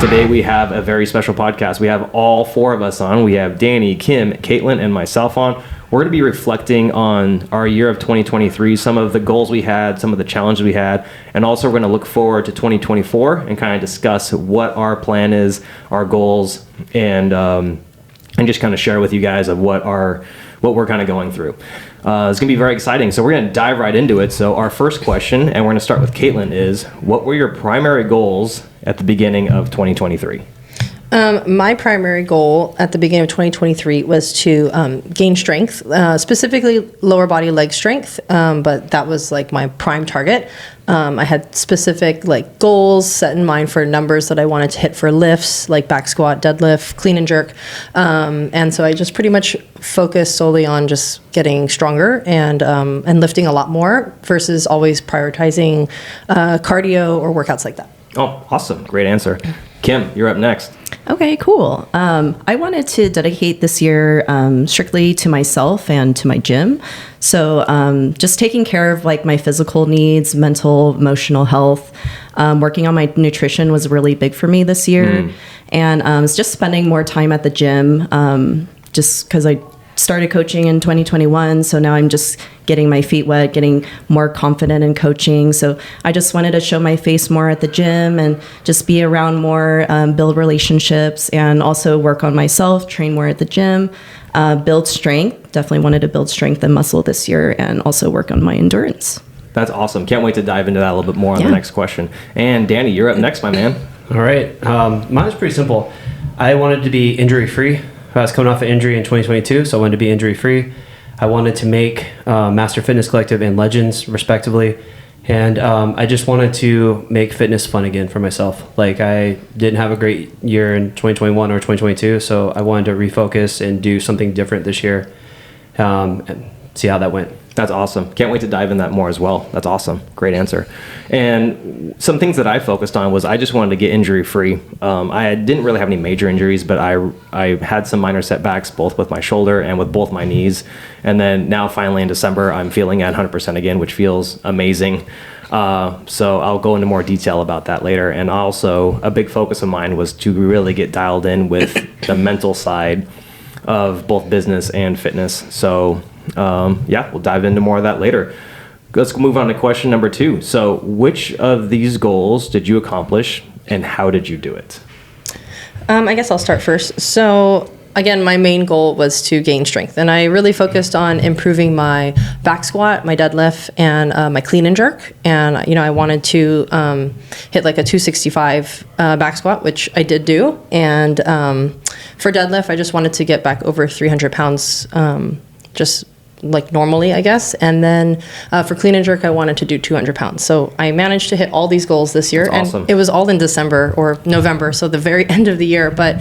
Today we have a very special podcast. We have all four of us on. We have Danny, Kim, Caitlin, and myself on. We're going to be reflecting on our year of 2023, some of the goals we had, some of the challenges we had, and also we're going to look forward to 2024 and kind of discuss what our plan is, our goals, and just kind of share with you guys of what we're kind of going through. It's going to be very exciting. So we're going to dive right into it. So our first question, and we're going to start with Caitlin, is what were your primary goals at the beginning of 2023? My primary goal at the beginning of 2023 was to gain strength, specifically lower body leg strength, but that was like my prime target. I had specific like goals set in mind for numbers that I wanted to hit for lifts, like back squat, deadlift, clean and jerk. And so I just pretty much focused solely on just getting stronger and lifting a lot more versus always prioritizing cardio or workouts like that. Oh, awesome. Great answer. Kim, you're up next. Okay, cool. I wanted to dedicate this year strictly to myself and to my gym. So just taking care of like my physical needs, mental, emotional health. Working on my nutrition was really big for me this year. And just spending more time at the gym just because I started coaching in 2021. So now I'm just getting my feet wet, getting more confident in coaching. So I just wanted to show my face more at the gym and just be around more, build relationships, and also work on myself, train more at the gym, build strength. Definitely wanted to build strength and muscle this year and also work on my endurance. That's awesome. Can't wait to dive into that a little bit more on the next question. And Danny, you're up next, my man. All right. Mine is pretty simple. I wanted to be injury-free. I was coming off an injury in 2022, so I wanted to be injury-free. I wanted to make Master Fitness Collective and Legends, respectively. And I just wanted to make fitness fun again for myself. Like, I didn't have a great year in 2021 or 2022, so I wanted to refocus and do something different this year and see how that went. That's awesome. Can't wait to dive in that more as well. That's awesome. Great answer. And some things that I focused on was I just wanted to get injury free. I didn't really have any major injuries, but I had some minor setbacks both with my shoulder and with both my knees. And then now finally in December, I'm feeling at 100% again, which feels amazing. So I'll go into more detail about that later. And also a big focus of mine was to really get dialed in with the mental side of both business and fitness. So we'll dive into more of that later. Let's move on to question number 2. So which of these goals did you accomplish and how did you do it? I guess I'll start first. So again, my main goal was to gain strength, and I really focused on improving my back squat, my deadlift, and my clean and jerk. And I wanted to hit like a 265 back squat, which I did do. And for deadlift, I just wanted to get back over 300 pounds, just like normally, I guess. And then for clean and jerk, I wanted to do 200 pounds. So I managed to hit all these goals this year. That's awesome. And it was all in December or November, so the very end of the year. But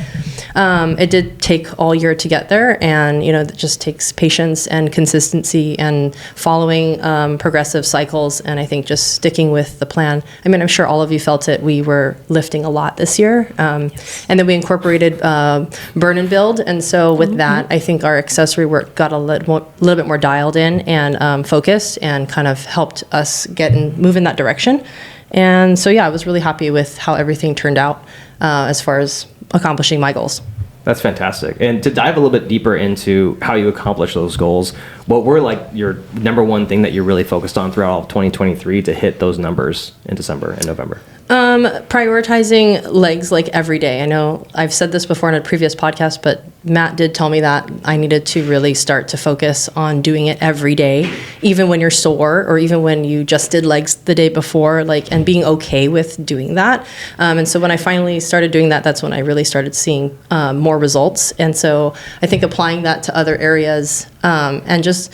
it did take all year to get there. And, it just takes patience and consistency and following progressive cycles. And I think just sticking with the plan. I mean, I'm sure all of you felt it. We were lifting a lot this year. And then we incorporated burn and build. And so with that, I think our accessory work got a little bit more dialed in and focused and kind of helped us move in that direction. And so, I was really happy with how everything turned out as far as accomplishing my goals. That's fantastic. And to dive a little bit deeper into how you accomplish those goals, what were like your number one thing that you really focused on throughout all of 2023 to hit those numbers in December and November? Prioritizing legs like every day. I know I've said this before in a previous podcast, but Matt did tell me that I needed to really start to focus on doing it every day, even when you're sore or even when you just did legs the day before, and being okay with doing that. And so when I finally started doing that, that's when I really started seeing more results. And so I think applying that to other areas and just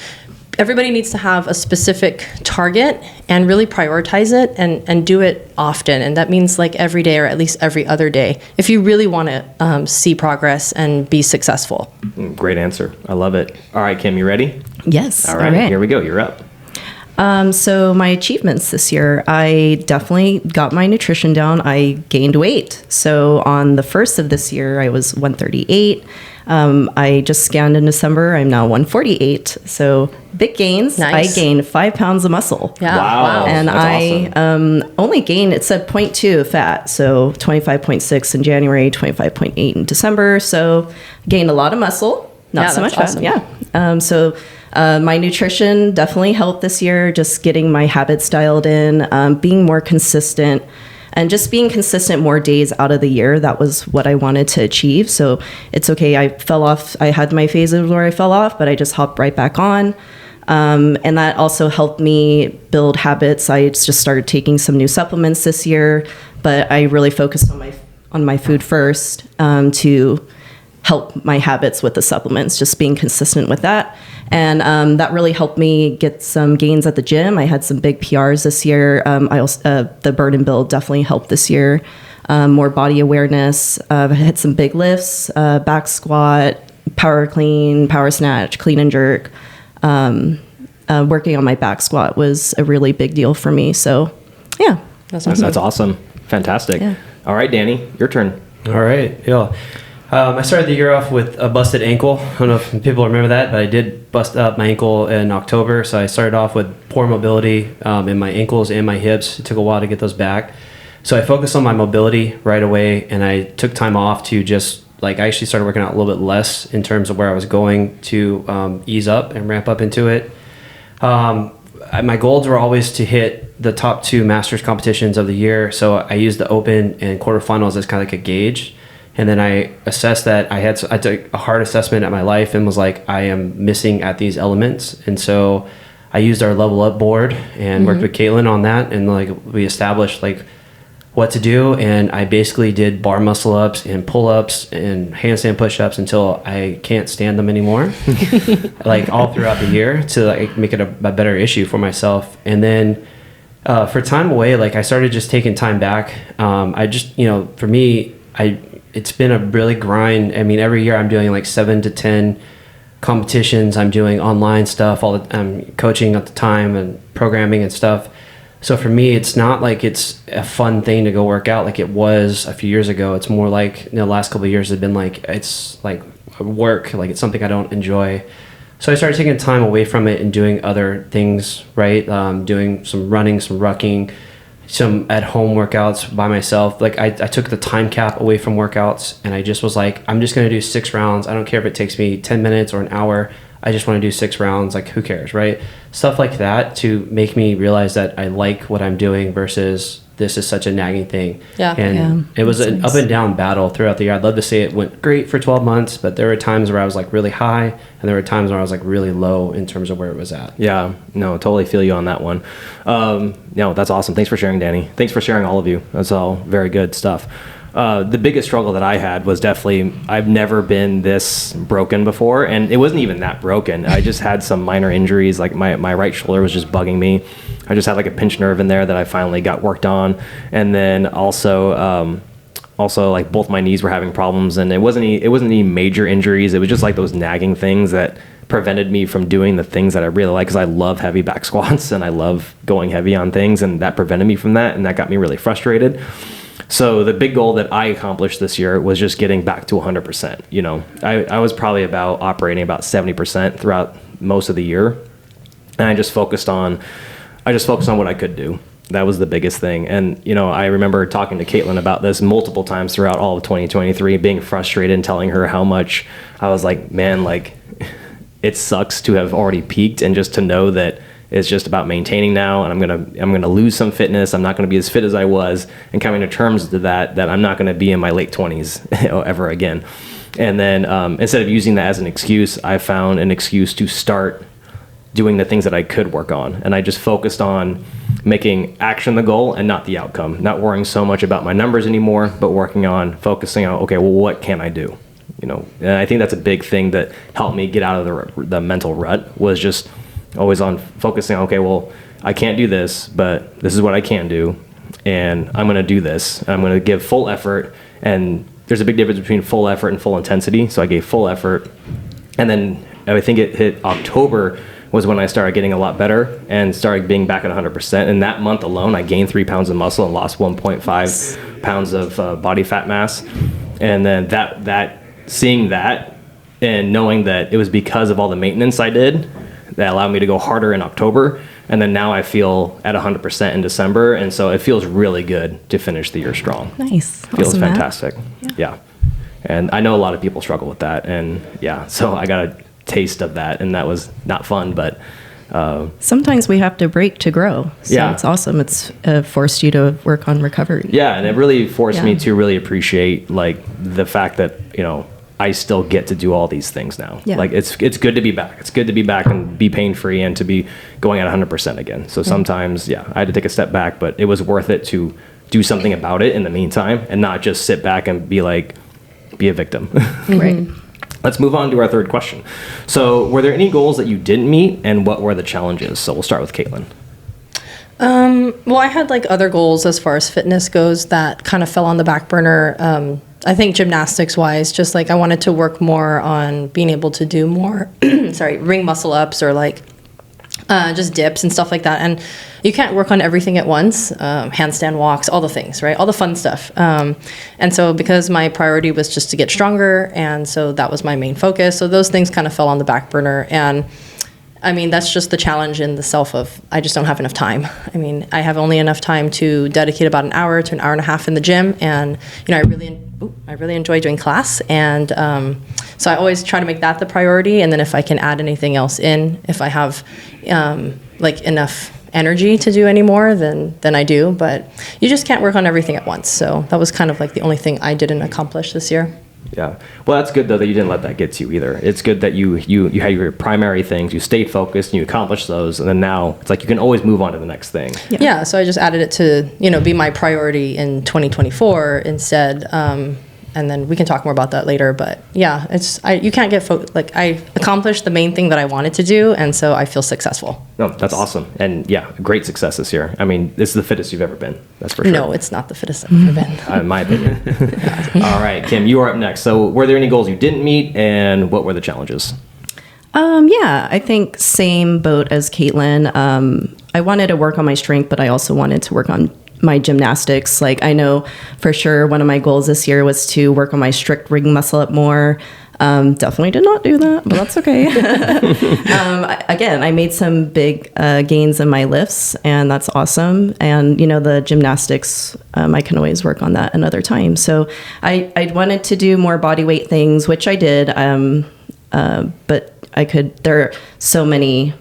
everybody needs to have a specific target and really prioritize it and do it often. And that means like every day or at least every other day if you really want to see progress and be successful. Great answer. I love it. All right, Kim, you ready? Yes. All right. Here we go. You're up. So my achievements this year, I definitely got my nutrition down. I gained weight. So on the 1st of this year, I was 138. I just scanned in December. I'm now 148. So big gains. Nice. I gained 5 pounds of muscle. Yeah. Wow. And That's I only gained, it said 0.2 of fat. So 25.6 in January, 25.8 in December. So gained a lot of muscle, not Yeah, so much that's fat. awesome. Yeah. My nutrition definitely helped this year, just getting my habits dialed in, being more consistent, and just being consistent more days out of the year. That was what I wanted to achieve. So it's okay. I fell off. I had my phases where I fell off, but I just hopped right back on. And that also helped me build habits. I just started taking some new supplements this year, but I really focused on my food first, to help my habits with the supplements, just being consistent with that. And that really helped me get some gains at the gym. I had some big PRs this year. I also, the burn and build definitely helped this year. More body awareness. I had some big lifts, back squat, power clean, power snatch, clean and jerk. Working on my back squat was a really big deal for me. So, yeah. That's awesome. That's awesome. Fantastic. Yeah. All right, Danny, your turn. All right. Yeah. I started the year off with a busted ankle. I don't know if people remember that, but I did bust up my ankle in October. So I started off with poor mobility in my ankles and my hips. It took a while to get those back. So I focused on my mobility right away, and I took time off to just, I actually started working out a little bit less in terms of where I was going to ease up and ramp up into it. My goals were always to hit the top 2 masters competitions of the year. So I used the open and quarterfinals as kind of like a gauge. And then I assessed that I took a hard assessment at my life and was like, I am missing at these elements. And so I used our level up board and worked with Caitlin on that. And we established what to do. And I basically did bar muscle ups and pull ups and handstand push ups until I can't stand them anymore. All throughout the year to make it a better issue for myself. And then for time away, I started just taking time back. I just, for me, it's been a really grind. I mean, every year I'm doing 7 to 10 competitions. I'm doing online stuff. I'm coaching at the time and programming and stuff. So for me, it's not it's a fun thing to go work out like it was a few years ago. It's more the last couple of years have been it's work. It's something I don't enjoy. So I started taking time away from it and doing other things, right? Doing some running, some rucking, some at-home workouts by myself. I took the time cap away from workouts, and I just was I'm just going to do 6 rounds. I don't care if it takes me 10 minutes or an hour. I just want to do 6 rounds. Who cares, right? Stuff like that to make me realize that I like what I'm doing versus this is such a nagging thing. Yeah. And it was an up and down battle throughout the year. I'd love to say it went great for 12 months, but there were times where I was really high, and there were times where I was really low in terms of where it was at. Yeah, no, totally feel you on that one. No, that's awesome. Thanks for sharing, Danny. Thanks for sharing, all of you. That's all very good stuff. The biggest struggle that I had was definitely, I've never been this broken before, and it wasn't even that broken. I just had some minor injuries, my right shoulder was just bugging me. I just had a pinched nerve in there that I finally got worked on, and then also both my knees were having problems, and it wasn't any major injuries. It was just those nagging things that prevented me from doing the things that I really like, because I love heavy back squats and I love going heavy on things, and that prevented me from that, and that got me really frustrated. So the big goal that I accomplished this year was just getting back to 100%. I was probably operating about 70% throughout most of the year, and I just focused on what I could do. That was the biggest thing. And, I remember talking to Caitlin about this multiple times throughout all of 2023, being frustrated and telling her how much I was man, it sucks to have already peaked, and just to know that it's just about maintaining now, and I'm gonna lose some fitness. I'm not gonna be as fit as I was, and coming to terms to that I'm not gonna be in my late 20s ever again. And then instead of using that as an excuse, I found an excuse to start doing the things that I could work on. And I just focused on making action the goal and not the outcome, not worrying so much about my numbers anymore, but focusing on, okay, well, what can I do? And I think that's a big thing that helped me get out of the mental rut, was just always on focusing on, okay, well, I can't do this, but this is what I can do, and I'm going to do this. I'm going to give full effort, and there's a big difference between full effort and full intensity. So I gave full effort, and then I think it hit October was when I started getting a lot better and started being back at 100%. And that month alone, I gained 3 pounds of muscle and lost 1.5 pounds of body fat mass. And then that seeing that and knowing that it was because of all the maintenance I did that allowed me to go harder in October. And then now I feel at 100% in December. And so it feels really good to finish the year strong. Nice. Feels Awesome, Matt. fantastic. Yeah. And I know a lot of people struggle with that. And yeah, so I got a taste of that, and that was not fun, but Sometimes we have to break to grow. So Yeah. it's awesome. It's forced you to work on recovery. yeah, and it really forced me Yeah. to really appreciate like the fact that, I still get to do all these things now. Yeah. Like it's good to be back. It's good to be back and be pain free and to be going at 100% again. So sometimes, I had to take a step back, but it was worth it to do something about it in the meantime and not just sit back and be a victim. Right. Let's move on to our third question. So were there any goals that you didn't meet, and what were the challenges? So we'll start with Caitlin. Well, I had like other goals as far as fitness goes that kind of fell on the back burner. I think gymnastics wise, just like I wanted to work more on being able to do more, ring muscle ups or like just dips and stuff like that. And you can't work on everything at once, handstand walks, all the things, right? All the fun stuff. And so because my priority was just to get stronger, and so that was my main focus. So those things kind of fell on the back burner. And I mean, that's just the challenge in the self of, I just don't have enough time. I mean, I have only enough time to dedicate about an hour to an hour and a half in the gym. And, I really enjoy doing class. And so I always try to make that the priority. And then if I can add anything else in, if I have enough energy to do any more, then I do. But you just can't work on everything at once. So that was kind of like the only thing I didn't accomplish this year. Yeah. Well, that's good though that you didn't let that get to you either. It's good that you had your primary things, you stayed focused and you accomplished those, and then now it's like you can always move on to the next thing. Yeah, so I just added it to, be my priority in 2024 instead. And then we can talk more about that later. But yeah, you can't get I accomplished the main thing that I wanted to do, and so I feel successful. No, that's awesome. And yeah, great success this year. I mean, this is the fittest you've ever been. That's for sure. No, it's not the fittest I've ever been. In my opinion. All right, Kim, you are up next. So were there any goals you didn't meet, and what were the challenges? Yeah, I think same boat as Caitlin. I wanted to work on my strength, but I also wanted to work on my gymnastics. Like I know for sure one of my goals this year was to work on my strict ring muscle up more. Definitely did not do that, but that's okay. Again, I made some big gains in my lifts, and that's awesome. And the gymnastics, I can always work on that another time. So I wanted to do more body weight things, which I did. But there are so many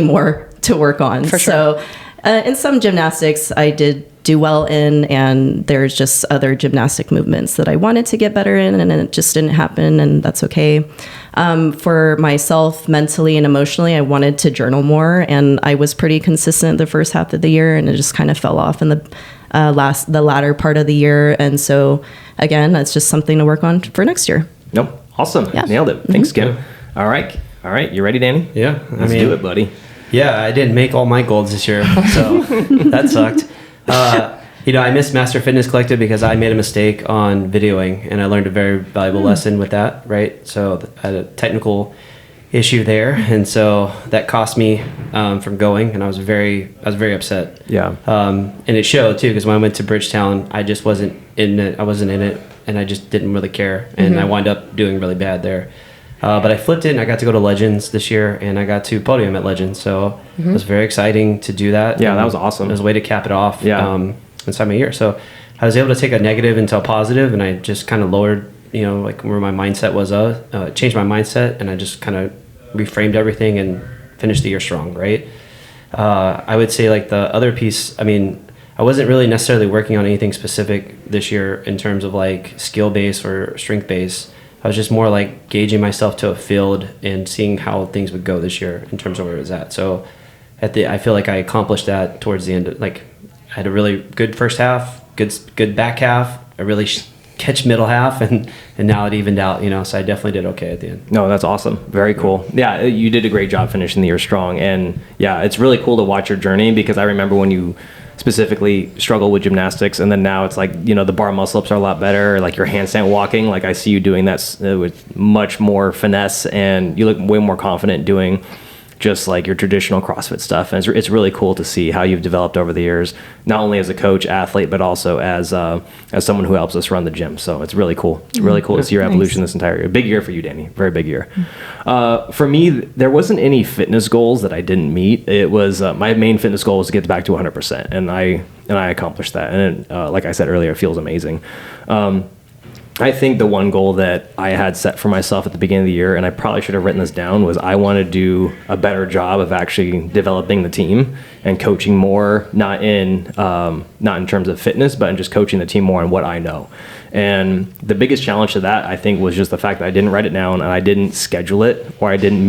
more to work on. For sure. So in some gymnastics I did do well in, and there's just other gymnastic movements that I wanted to get better in, and it just didn't happen, and that's okay. For myself, mentally and emotionally, I wanted to journal more, and I was pretty consistent the first half of the year, and it just kind of fell off in the latter part of the year. And so again, that's just something to work on for next year. Nope. Awesome. Yeah. Nailed it. Thanks, Kim. All right. You ready, Danny? Yeah. Let's do it, buddy. Yeah, I didn't make all my goals this year, so that sucked. I missed Master Fitness Collective because I made a mistake on videoing, and I learned a very valuable lesson with that, right? So I had a technical issue there, and so that cost me from going, and I was very upset. Yeah. And it showed too, because when I went to Bridgetown, I just wasn't in it. And I just didn't really care, and I wound up doing really bad there. But I flipped it, and I got to go to Legends this year, and I got to podium at Legends. So it was very exciting to do that. Yeah, and that was awesome. It was a way to cap it off Yeah. inside my year. So I was able to take a negative into a positive, and I just kind of lowered, where my mindset was, changed my mindset, and I just kind of reframed everything and finished the year strong, right? I would say like the other piece, I wasn't really necessarily working on anything specific this year in terms of like skill base or strength base. I was just more like gauging myself to a field and seeing how things would go this year in terms of where it was at. So I feel like I accomplished that towards the end. I had a really good first half, good back half, a really catch middle half, and now it evened out, so I definitely did okay at the end. No, that's awesome. Very cool. Yeah, you did a great job finishing the year strong. And yeah, it's really cool to watch your journey, because I remember when you specifically struggle with gymnastics, and then now it's like, the bar muscle ups are a lot better, like your handstand walking, like I see you doing that with much more finesse, and you look way more confident doing just like your traditional CrossFit stuff. And it's really cool to see how you've developed over the years, not only as a coach, athlete, but also as someone who helps us run the gym. So it's really cool. It's really cool to see your evolution this entire year. Big year for you, Danny. Very big year. For me, there wasn't any fitness goals that I didn't meet. It was my main fitness goal was to get back to 100%, and I accomplished that. And like I said earlier, it feels amazing. I think the one goal that I had set for myself at the beginning of the year, and I probably should have written this down, was I want to do a better job of actually developing the team and coaching more, not in terms of fitness, but in just coaching the team more on what I know. And the biggest challenge to that, I think, was just the fact that I didn't write it down and I didn't schedule it, or I didn't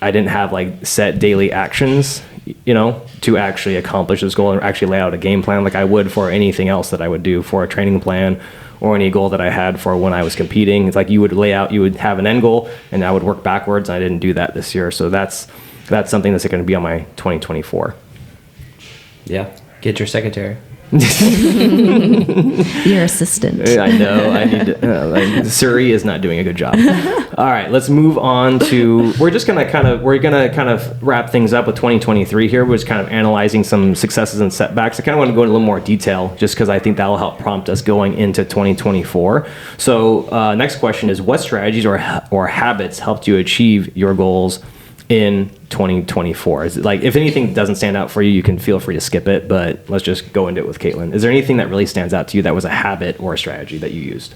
have like set daily actions, to actually accomplish this goal and actually lay out a game plan like I would for anything else that I would do for a training plan or any goal that I had for when I was competing. It's like you would have an end goal and I would work backwards. And I didn't do that this year. So that's something that's going to be on my 2024. Yeah. Get your secretary. Your assistant. I know. I need to. Suri is not doing a good job. All right, let's move on to. We're gonna kind of wrap things up with 2023 here. We're just kind of analyzing some successes and setbacks. I kind of want to go into a little more detail, just because I think that will help prompt us going into 2024. So, next question is: what strategies or habits helped you achieve your goals in 2024? Is it like, if anything doesn't stand out for you, you can feel free to skip it, but let's just go into it with Caitlin. Is there anything that really stands out to you that was a habit or a strategy that you used?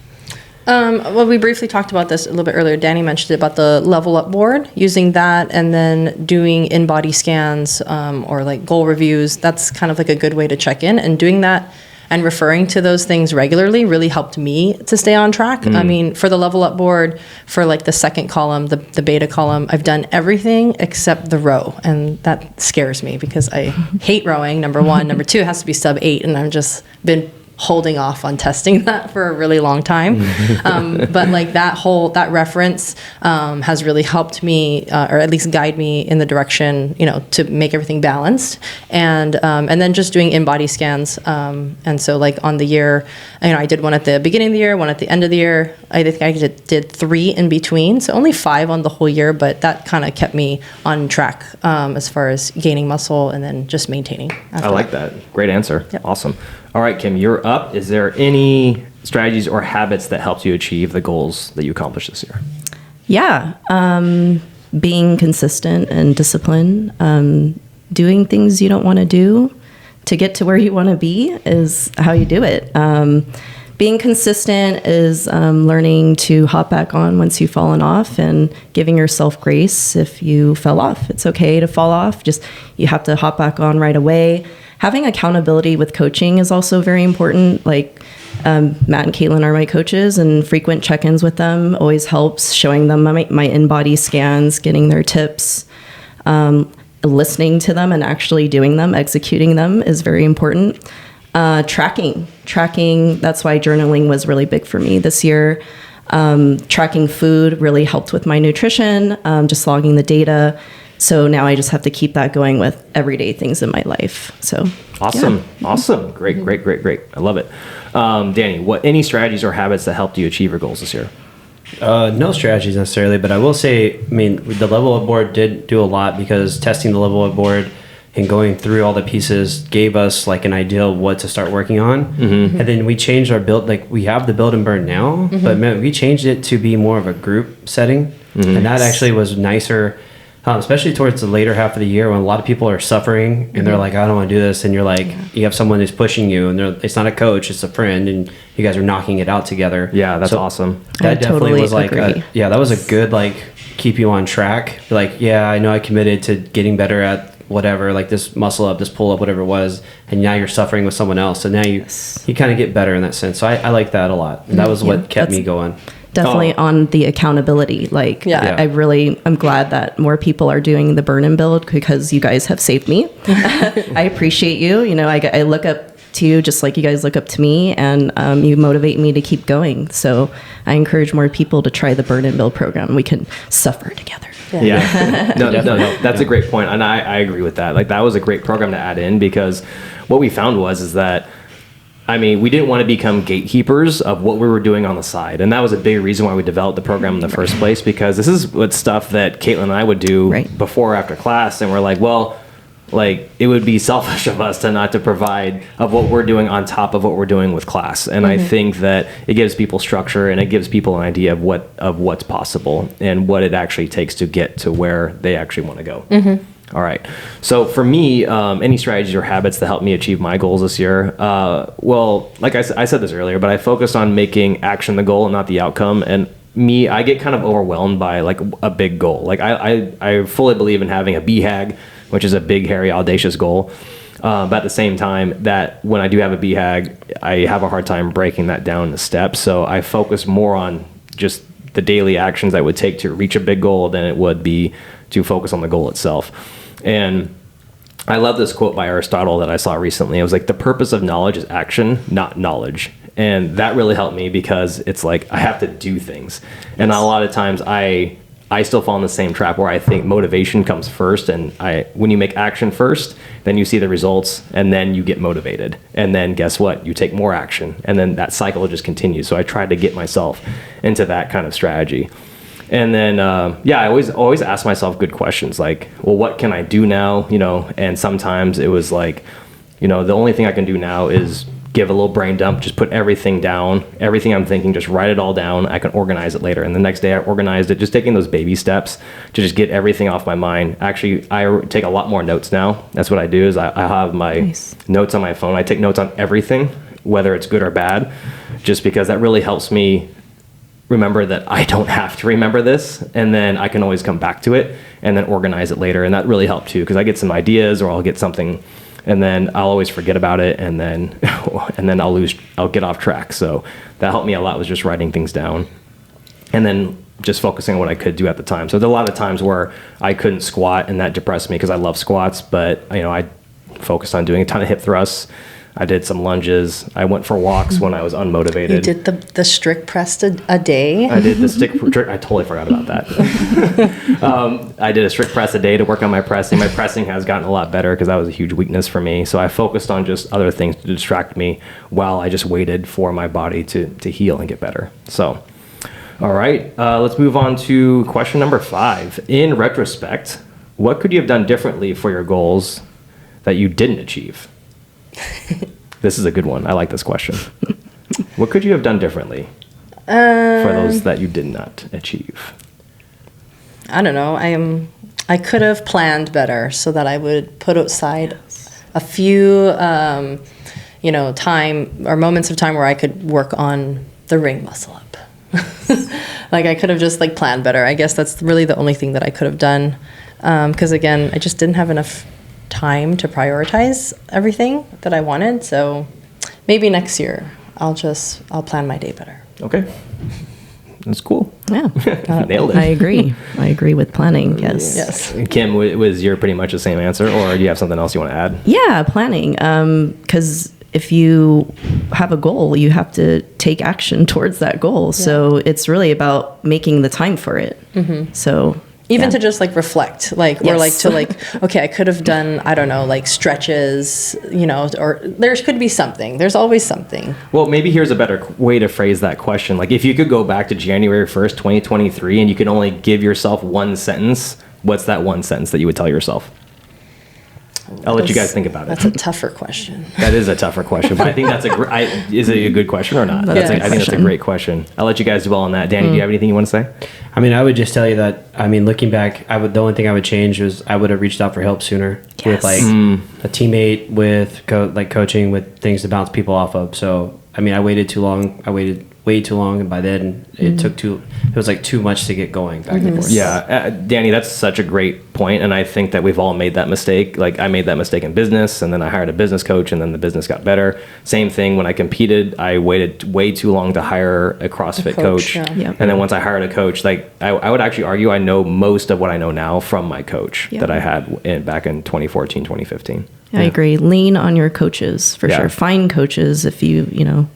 Well, we briefly talked about this a little bit earlier. Danny mentioned it about the level up board, using that, and then doing in-body scans or like goal reviews. That's kind of like a good way to check in, and doing that and referring to those things regularly really helped me to stay on track. I mean, for the level up board, for like the second column, the beta column, I've done everything except the row. And that scares me because I hate rowing, number one. Number two, it has to be sub 8. And I've just been holding off on testing that for a really long time. But like that reference has really helped me, or at least guide me in the direction, to make everything balanced. And then just doing in-body scans. And so like on the year, I did one at the beginning of the year, one at the end of the year. I think I did 3 in between. So only 5 on the whole year, but that kind of kept me on track as far as gaining muscle and then just maintaining. I like that. Great answer. Yep. Awesome. All right, Kim, you're up. Is there any strategies or habits that helped you achieve the goals that you accomplished this year? Yeah. Being consistent and disciplined, doing things you don't want to do to get to where you want to be is how you do it. Being consistent is learning to hop back on once you've fallen off, and giving yourself grace if you fell off. It's okay to fall off. Just you have to hop back on right away. Having accountability with coaching is also very important. Like Matt and Caitlin are my coaches, and frequent check-ins with them always helps. Showing them my in-body scans, getting their tips, listening to them and actually doing them, executing them is very important. Tracking, that's why journaling was really big for me this year. Tracking food really helped with my nutrition, just logging the data. So now I just have to keep that going with everyday things in my life. So awesome. Yeah. Awesome. Great. I love it. Danny, any strategies or habits that helped you achieve your goals this year? No strategies necessarily, but I will say, the level up board did do a lot, because testing the level up board and going through all the pieces gave us like an idea of what to start working on. And then we changed our build. Like, we have the build and burn now, but we changed it to be more of a group setting. And that actually was nicer. Especially towards the later half of the year, when a lot of people are suffering and they're like, I don't want to do this. And you're like, you have someone who's pushing you, and it's not a coach, it's a friend, and you guys are knocking it out together. Yeah, that's awesome. That definitely totally was like, agree. that was a good, like, keep you on track. Like, yeah, I know I committed to getting better at whatever, like this muscle up, this pull up, whatever it was. And now you're suffering with someone else. So now you kind of get better in that sense. So I like that a lot. And that was what kept me going. Definitely on the accountability. Like, Yeah. I'm glad that more people are doing the burn and build, because you guys have saved me. I appreciate you. I look up to you just like you guys look up to me, and you motivate me to keep going. So I encourage more people to try the burn and build program. We can suffer together. Yeah. No, that's a great point. And I agree with that. Like, that was a great program to add in, because what we found is that I mean, we didn't want to become gatekeepers of what we were doing on the side. And that was a big reason why we developed the program in the first place, because this is what stuff that Caitlin and I would do before or after class. And we're like, well, like, it would be selfish of us to provide of what we're doing on top of what we're doing with class. And I think that it gives people structure, and it gives people an idea of what's possible and what it actually takes to get to where they actually want to go. All right. So for me, any strategies or habits that helped me achieve my goals this year? Well, like I said this earlier, but I focused on making action the goal and not the outcome. And I get kind of overwhelmed by like a big goal. Like I fully believe in having a BHAG, which is a big, hairy, audacious goal. But at the same time, that when I do have a BHAG, I have a hard time breaking that down into steps. So I focus more on just the daily actions I would take to reach a big goal than it would be to focus on the goal itself. And I love this quote by Aristotle that I saw recently. It was like, the purpose of knowledge is action, not knowledge. And that really helped me, because it's like I have to do things. And a lot of times I still fall in the same trap where I think motivation comes first. And when you make action first, then you see the results, and then you get motivated. And then guess what? You take more action, and then that cycle just continues. So I tried to get myself into that kind of strategy. And then, I always ask myself good questions, like, well, what can I do now? And sometimes it was like, the only thing I can do now is give a little brain dump, just put everything down, everything I'm thinking, just write it all down. I can organize it later. And the next day I organized it, just taking those baby steps to just get everything off my mind. Actually, I take a lot more notes now. That's what I do, is I have my notes on my phone. I take notes on everything, whether it's good or bad, just because that really helps me remember that I don't have to remember this, and then I can always come back to it and then organize it later. And that really helped too, because I get some ideas, or I'll get something and then I'll always forget about it, and then I'll get off track. So that helped me a lot, was just writing things down and then just focusing on what I could do at the time. So there are a lot of times where I couldn't squat, and that depressed me, because I love squats, but I focused on doing a ton of hip thrusts. I did some lunges. I went for walks when I was unmotivated. You did the strict press a day? I did the strict. I totally forgot about that. I did a strict press a day to work on my pressing. My pressing has gotten a lot better, because that was a huge weakness for me. So I focused on just other things to distract me while I just waited for my body to heal and get better. So, all right, let's move on to question number 5. In retrospect, what could you have done differently for your goals that you didn't achieve? This is a good one. I like this question. What could you have done differently for those that you did not achieve? I don't know. I could have planned better, so that I would put aside a few, time or moments of time where I could work on the ring muscle up. Like, I could have just planned better. I guess that's really the only thing that I could have done. Because again, I just didn't have enough time to prioritize everything that I wanted. So maybe next year I'll plan my day better. Okay. That's cool. Yeah. Nailed it. I agree with planning. Yes. Yes. Kim, was your pretty much the same answer, or do you have something else you want to add? Yeah, planning. Because if you have a goal, you have to take action towards that goal. Yeah. So it's really about making the time for it. Mm-hmm. So even to just reflect, yes. Or okay, I could have done, I don't know, stretches, or there could be something. There's always something. Well, maybe here's a better way to phrase that question. If you could go back to January 1st, 2023, and you could only give yourself one sentence, what's that one sentence that you would tell yourself? I'll let you guys think about it. That's a tougher question. That is a tougher question, but I think that's is it a good question or not? I think that's a great question. I'll let you guys dwell on that. Danny, do you have anything you want to say? I would just tell you that, looking back, the only thing I would change was I would have reached out for help sooner. Yes. With a teammate, with coaching, with things to bounce people off of. So, I waited too long. I waited way too long, and by then it was too much to get going back and forth. Yeah, Danny, that's such a great point, and I think that we've all made that mistake. I made that mistake in business, and then I hired a business coach, and then the business got better. Same thing when I competed. I waited way too long to hire a CrossFit coach. Yeah. Yep. And then once I hired a coach, I would actually argue I know most of what I know now from my coach that I had back in 2014, 2015. I agree. Lean on your coaches for sure. Find coaches if you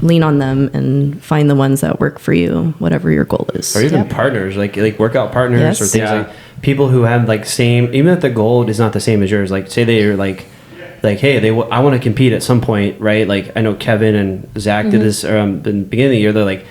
lean on them and find the ones that work for you, whatever your goal is. Or even partners, like workout partners, or things like people who have same, even if the goal is not the same as yours. Say that you're like, hey, I want to compete at some point, right? Like I know Kevin and Zach did this in the beginning of the year. They're like,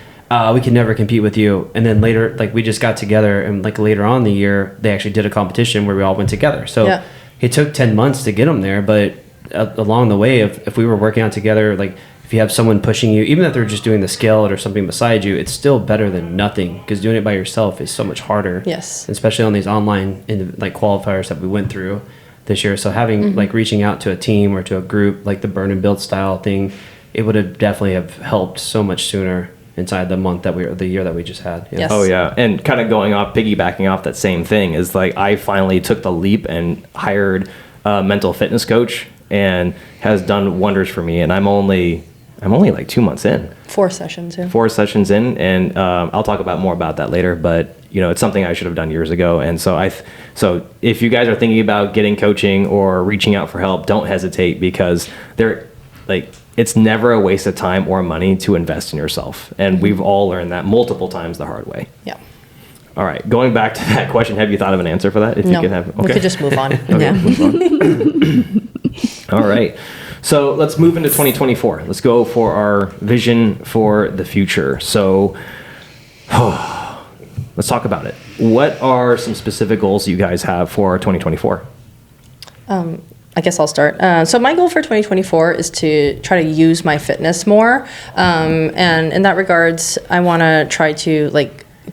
we can never compete with you. And then later, like we just got together, and like later on in the year, they actually did a competition where we all went together. So it took 10 months to get them there, but along the way, if we were working out together, like if you have someone pushing you, even if they're just doing the scale or something beside you, it's still better than nothing, because doing it by yourself is so much harder. Yes. Especially on these online like qualifiers that we went through this year. So having like reaching out to a team or to a group, like the burn and build style thing, it would have definitely have helped so much sooner inside the year that we just had. Yes. Oh yeah. And kind of piggybacking off that same thing is like, I finally took the leap and hired a mental fitness coach, and has done wonders for me. And I'm only like 2 months in. 4 sessions. Yeah. 4 sessions in, and I'll talk more about that later. But it's something I should have done years ago. And so so if you guys are thinking about getting coaching or reaching out for help, don't hesitate, because it's never a waste of time or money to invest in yourself. And we've all learned that multiple times the hard way. Yeah. All right, going back to that question, have you thought of an answer for that? No, we could just move on. Okay, move on. All right, so let's move into 2024. Let's go for our vision for the future. So let's talk about it. What are some specific goals you guys have for 2024? I guess I'll start. So my goal for 2024 is to try to use my fitness more. And in that regards, I want to try to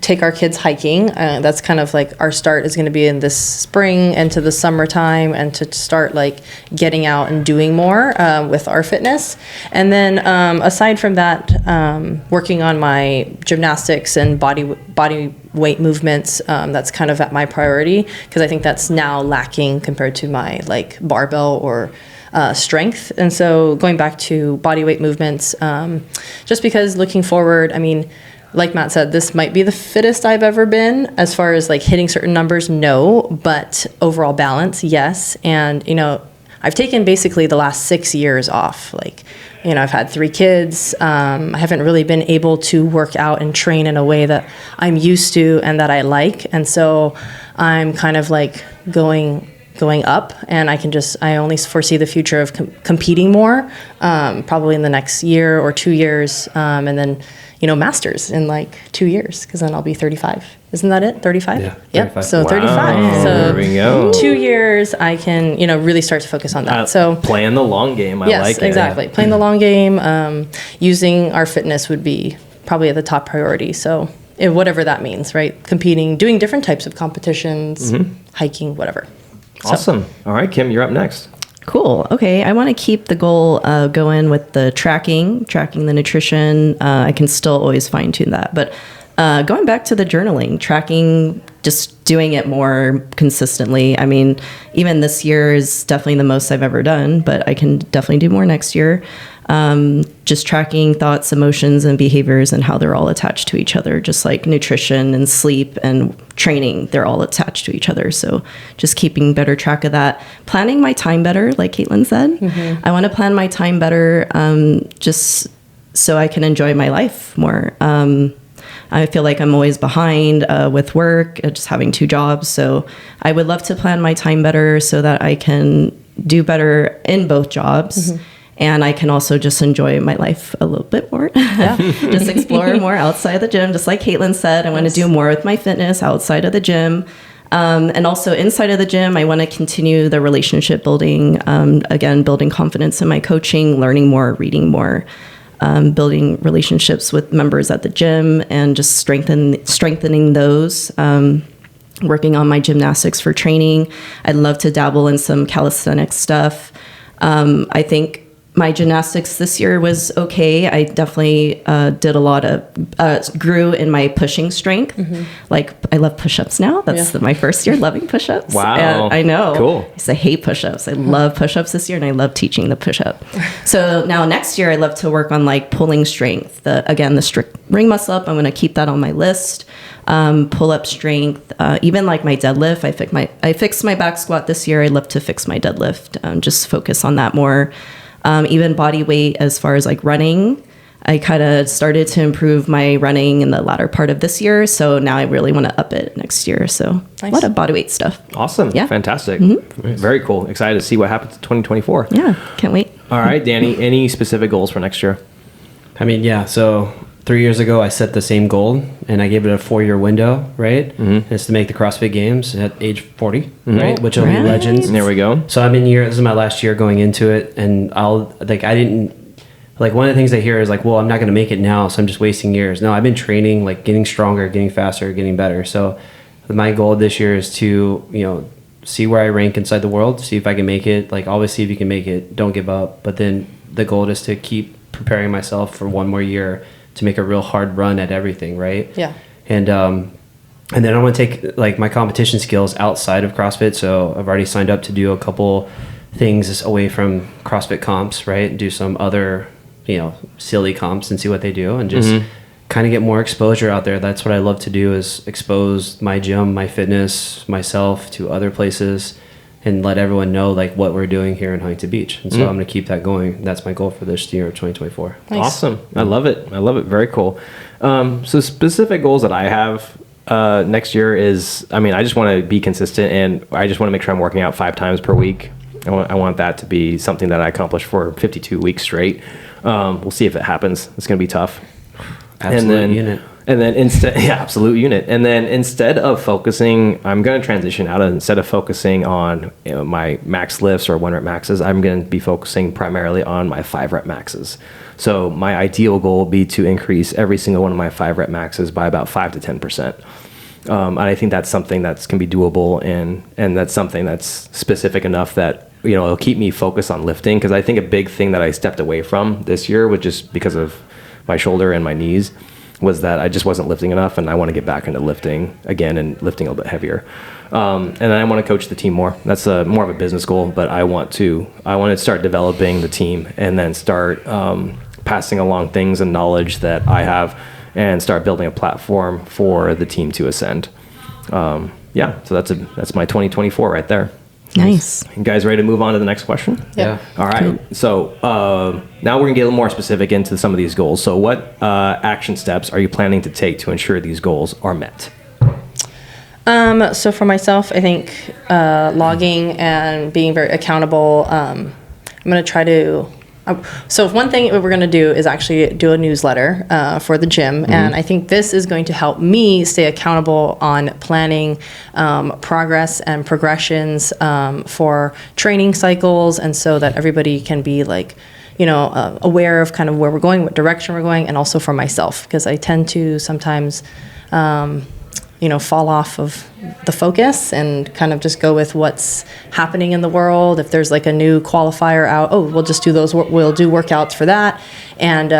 take our kids hiking. That's kind of like our start is going to be in this spring and to the summertime, and to start getting out and doing more with our fitness. And then aside from that, working on my gymnastics and body weight movements, that's kind of at my priority, because I think that's now lacking compared to my barbell or strength. And so going back to body weight movements, just because looking forward, I mean, like Matt said, this might be the fittest I've ever been. As far as hitting certain numbers, no, but overall balance, yes. And I've taken basically the last 6 years off. I've had 3 kids. I haven't really been able to work out and train in a way that I'm used to and that I like. And so I'm kind of going up, and I only foresee the future of competing more, probably in the next year or 2 years, and then masters in 2 years, because then I'll be 35. Isn't that it? 35? Yeah. Yep. 35. So 35. Wow. So There we go. 2 years, I can really start to focus on that. So playing the long game, I like it. yes, exactly. Playing the long game, using our fitness would be probably at the top priority. So whatever that means, right? Competing, doing different types of competitions, hiking, whatever. Awesome. All right, Kim, you're up next. Cool. Okay. I want to keep the goal going with the tracking the nutrition. I can still always fine tune that. But going back to the journaling, tracking, just doing it more consistently. I mean, even this year is definitely the most I've ever done, but I can definitely do more next year. Just tracking thoughts, emotions, and behaviors, and how they're all attached to each other, just like nutrition and sleep and training, they're all attached to each other. So just keeping better track of that. Planning my time better, like Caitlin said. I want to plan my time better, just so I can enjoy my life more. I feel like I'm always behind with work, just having 2 jobs. So I would love to plan my time better so that I can do better in both jobs. And I can also just enjoy my life a little bit more. Just explore more outside the gym. Just like Caitlin said, I want to do more with my fitness outside of the gym. And also inside of the gym, I want to continue the relationship building. Again, building confidence in my coaching, learning more, reading more, building relationships with members at the gym, and just strengthening those. Working on my gymnastics for training. I'd love to dabble in some calisthenics stuff. I think my gymnastics this year was okay. I definitely did a lot of, grew in my pushing strength. I love push-ups now. That's my first year loving push-ups. Wow. And I know. Cool. I used to hate push-ups. I love push-ups this year, and I love teaching the push-up. So now next year, I love to work on pulling strength. The strict ring muscle up, I'm going to keep that on my list. Pull-up strength, even my deadlift. I fixed my back squat this year. I'd love to fix my deadlift. Just focus on that more. Even body weight, as far as running, I kind of started to improve my running in the latter part of this year. So now I really want to up it next year. So Nice. a lot of body weight stuff. Awesome. Yeah. Fantastic. Very cool. Excited to see what happens in 2024. Yeah, can't wait. All right, Danny, any specific goals for next year? I mean, yeah. So 3 years ago, I set the same goal, and I gave it a 4-year window, right? And it's to make the CrossFit Games at age 40, right? Which will be Right. legends. There we go. So I'm in year. This is my last year going into it, and I didn't like one of the things I hear is like, well, I'm not going to make it now, so I'm just wasting years. No, I've been training, like getting stronger, getting faster, getting better. So my goal this year is to see where I rank inside the world, see if I can make it. Like always, see if you can make it. Don't give up. But then the goal is to keep preparing myself for one more year to make a real hard run at everything, right? Yeah. And then I want to take like my competition skills outside of CrossFit. So I've already signed up to do a couple things away from CrossFit comps, right? Do some other, silly comps and see what they do, and just kind of get more exposure out there. That's what I love to do, is expose my gym, my fitness, myself to other places, and let everyone know like what we're doing here in Huntington Beach. And so I'm going to keep that going. That's my goal for this year, 2024. Nice. Awesome. I love it. Very cool. So specific goals that I have next year is, I just want to be consistent, and I just want to make sure I'm working out 5 times per week. I want that to be something that I accomplish for 52 weeks straight. We'll see if it happens. It's going to be tough. Absolute unit. And then absolute unit. And then instead of focusing, I'm going to transition out of, instead of focusing on my max lifts or 1 rep maxes, I'm going to be focusing primarily on my 5 rep maxes. So my ideal goal will be to increase every single one of my 5 rep maxes by about 5 to 10%. And I think that's something that can be doable, and that's something that's specific enough that it'll keep me focused on lifting. Because I think a big thing that I stepped away from this year, was just because of my shoulder and my knees, was that I just wasn't lifting enough, and I want to get back into lifting again and lifting a little bit heavier. And then I want to coach the team more. That's more of a business goal, but I want to start developing the team, and then start passing along things and knowledge that I have, and start building a platform for the team to ascend. So that's my 2024 right there. Nice. You guys ready to move on to the next question? Yeah. All right. So now we're going to get a little more specific into some of these goals. So what action steps are you planning to take to ensure these goals are met? So for myself, I think logging and being very accountable. I'm going to try to. So one thing we're going to do is actually do a newsletter for the gym. And I think this is going to help me stay accountable on planning progress and progressions for training cycles, and so that everybody can be like, aware of kind of where we're going, what direction we're going, and also for myself, because I tend to sometimes fall off of the focus and kind of just go with what's happening in the world. If there's like a new qualifier out, we'll just do those. We'll do workouts for that. And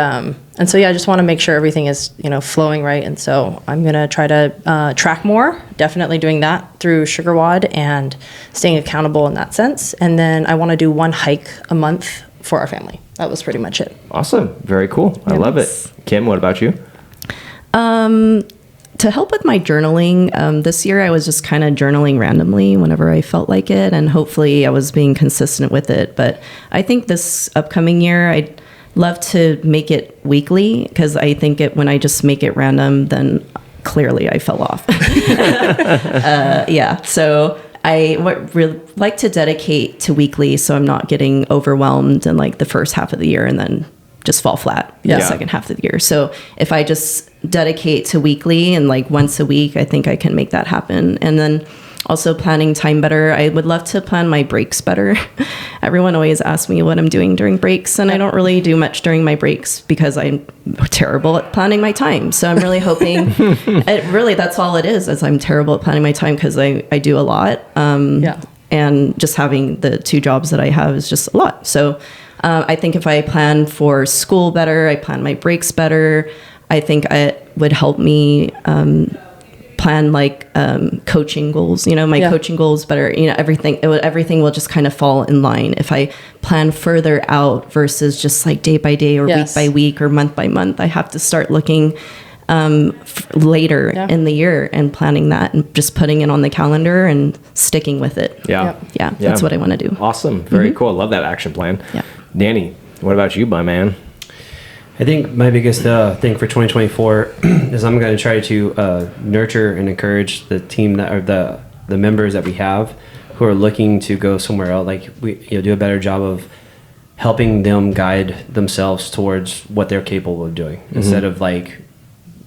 so, I just want to make sure everything is, flowing right. And so I'm going to try to track more, definitely doing that through SugarWOD and staying accountable in that sense. And then I want to do 1 hike a month for our family. That was pretty much it. Awesome. Very cool. I love it. Kim, what about you? To help with my journaling, this year I was just kind of journaling randomly whenever I felt like it, and hopefully I was being consistent with it. But I think this upcoming year I'd love to make it weekly, because I think when I just make it random, then clearly I fell off. So I would really like to dedicate to weekly, so I'm not getting overwhelmed in like the first half of the year and then just fall flat in the second half of the year. So if I just dedicate to weekly and like once a week, I think I can make that happen. And then also planning time better. I would love to plan my breaks better. Everyone always asks me what I'm doing during breaks, and I don't really do much during my breaks because I'm terrible at planning my time. So I'm really hoping, that's all it is I'm terrible at planning my time, because I do a lot. And just having the 2 jobs that I have is just a lot. So I think if I plan for school better, I plan my breaks better, I think it would help me plan like coaching goals, coaching goals better, everything will just kind of fall in line if I plan further out versus just like day by day or week by week or month by month. I have to start looking later in the year and planning that and just putting it on the calendar and sticking with it. That's what I want to do. Awesome. Very cool. I love that action plan. Danny, what about you, my man? I think my biggest thing for 2024 is I'm going to try to nurture and encourage the team that are the members that we have who are looking to go somewhere else. Like we do a better job of helping them guide themselves towards what they're capable of doing instead of like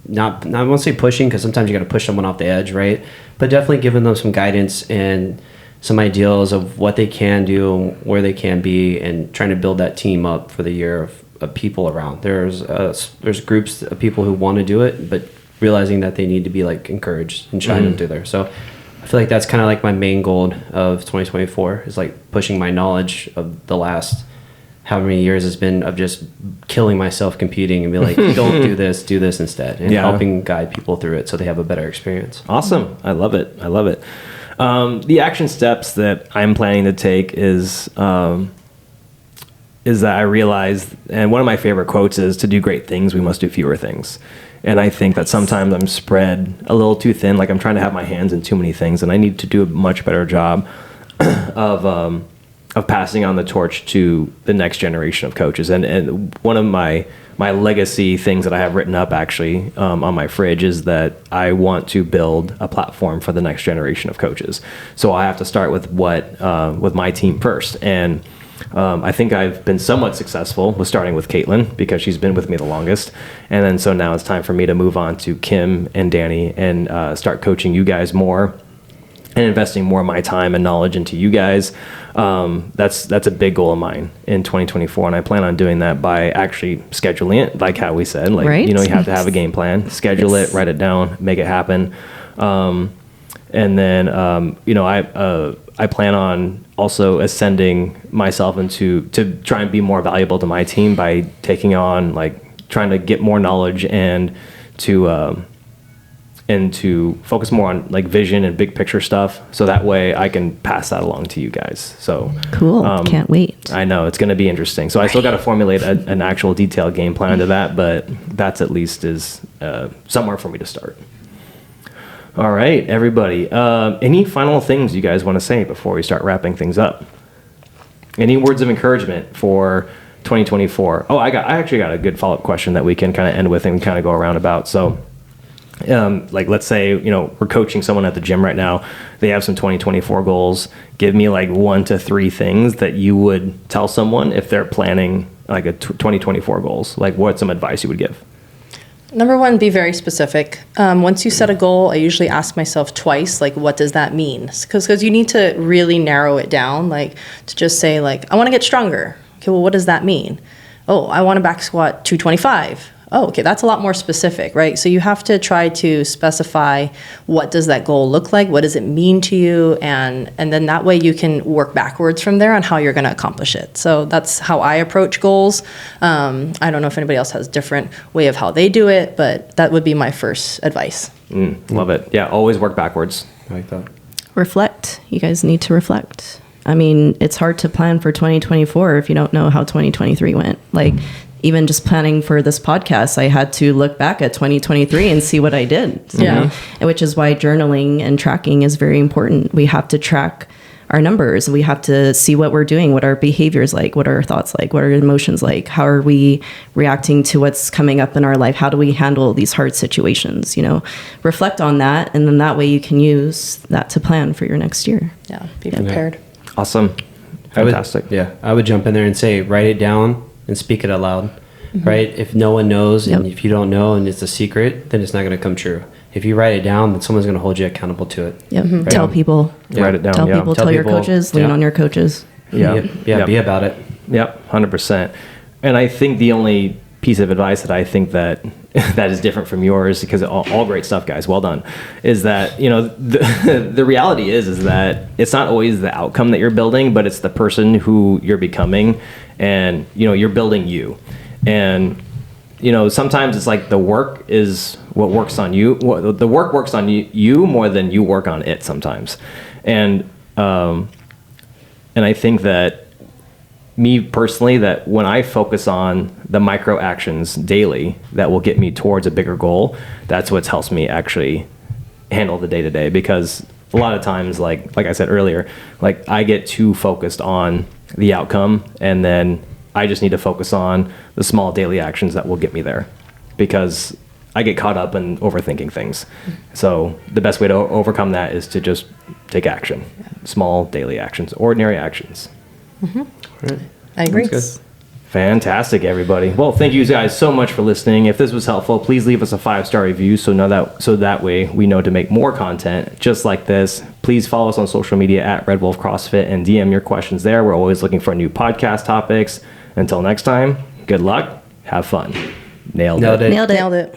not I won't say pushing, because sometimes you got to push someone off the edge, right? But definitely giving them some guidance and some ideals of what they can do, where they can be, and trying to build that team up for the year of people around. There's groups of people who want to do it, but realizing that they need to be like encouraged and shining through there. So I feel like that's kind of like my main goal of 2024 is like pushing my knowledge of the last how many years has been of just killing myself competing and be like, don't do this instead, and helping guide people through it so they have a better experience. Awesome. I love it. The action steps that I'm planning to take is that I realized, and one of my favorite quotes is, to do great things, we must do fewer things. And I think that sometimes I'm spread a little too thin, like I'm trying to have my hands in too many things, and I need to do a much better job of passing on the torch to the next generation of coaches. And one of my legacy things that I have written up actually on my fridge is that I want to build a platform for the next generation of coaches. So I have to start with with my team first. And I think I've been somewhat successful with starting with Caitlin because she's been with me the longest. And then so now it's time for me to move on to Kim and Danny and start coaching you guys more and investing more of my time and knowledge into you guys. That's a big goal of mine in 2024. And I plan on doing that by actually scheduling it, like how we said, like, right? You have to have a game plan, schedule it, write it down, make it happen. And then, I plan on also ascending myself to try and be more valuable to my team by taking on, like, trying to get more knowledge and to focus more on like vision and big picture stuff. So that way I can pass that along to you guys. So cool. Can't wait. I know it's going to be interesting. So I still got to formulate an actual detailed game plan to that, but that's at least is somewhere for me to start. All right, everybody. Any final things you guys want to say before we start wrapping things up? Any words of encouragement for 2024? Oh, I actually got a good follow-up question that we can kind of end with and kind of go around about. So, like, let's say, we're coaching someone at the gym right now. They have some 2024 goals. Give me like 1 to 3 things that you would tell someone if they're planning like a 2024 goals. Like, what's some advice you would give? Number 1, be very specific. Once you set a goal, I usually ask myself twice, like, what does that mean? Because you need to really narrow it down, like, to just say, like, I want to get stronger. Okay, well, what does that mean? Oh, I want to back squat 225. Oh, okay, that's a lot more specific, right? So you have to try to specify, what does that goal look like? What does it mean to you? And then that way you can work backwards from there on how you're going to accomplish it. So that's how I approach goals. I don't know if anybody else has a different way of how they do it, but that would be my first advice. Love it. Yeah, always work backwards. I like that. Reflect. You guys need to reflect. I mean, it's hard to plan for 2024 if you don't know how 2023 went. Like, even just planning for this podcast, I had to look back at 2023 and see what I did. Yeah. Which is why journaling and tracking is very important. We have to track our numbers. We have to see what we're doing, what our behaviors like, what are our thoughts like, what are our emotions like, how are we reacting to what's coming up in our life, how do we handle these hard situations, reflect on that, and then that way you can use that to plan for your next year. Yeah, be prepared. Okay. Awesome. Fantastic. I would jump in there and say, write it down and speak it out loud, right? If no one knows and if you don't know and it's a secret, then it's not going to come true. If you write it down, then someone's going to hold you accountable to it. Yep. Right? Tell people. Write it down. Tell people. Tell your people. coaches. Lean on your coaches. Yeah. Be about it. Yep. 100%. And I think the only piece of advice that I think that is different from yours, because all great stuff, guys, well done, is that, the reality is that it's not always the outcome that you're building, but it's the person who you're becoming, and, you're building you. And, sometimes it's like the work is what works on you. The work works on you more than you work on it sometimes. And I think that, me personally, that when I focus on the micro actions daily that will get me towards a bigger goal, that's what helps me actually handle the day to day. Because a lot of times, like I said earlier, like I get too focused on the outcome, and then I just need to focus on the small daily actions that will get me there, because I get caught up in overthinking things. So the best way to overcome that is to just take action. Small daily actions, ordinary actions. Right. I agree. That's good. Fantastic, everybody. Well, thank you guys so much for listening. If this was helpful, please leave us a 5-star review so that way we know to make more content just like this. Please follow us on social media at Red Wolf CrossFit and DM your questions there. We're always looking for new podcast topics. Until next time, good luck, have fun. Nailed it. Nailed it. Nailed it.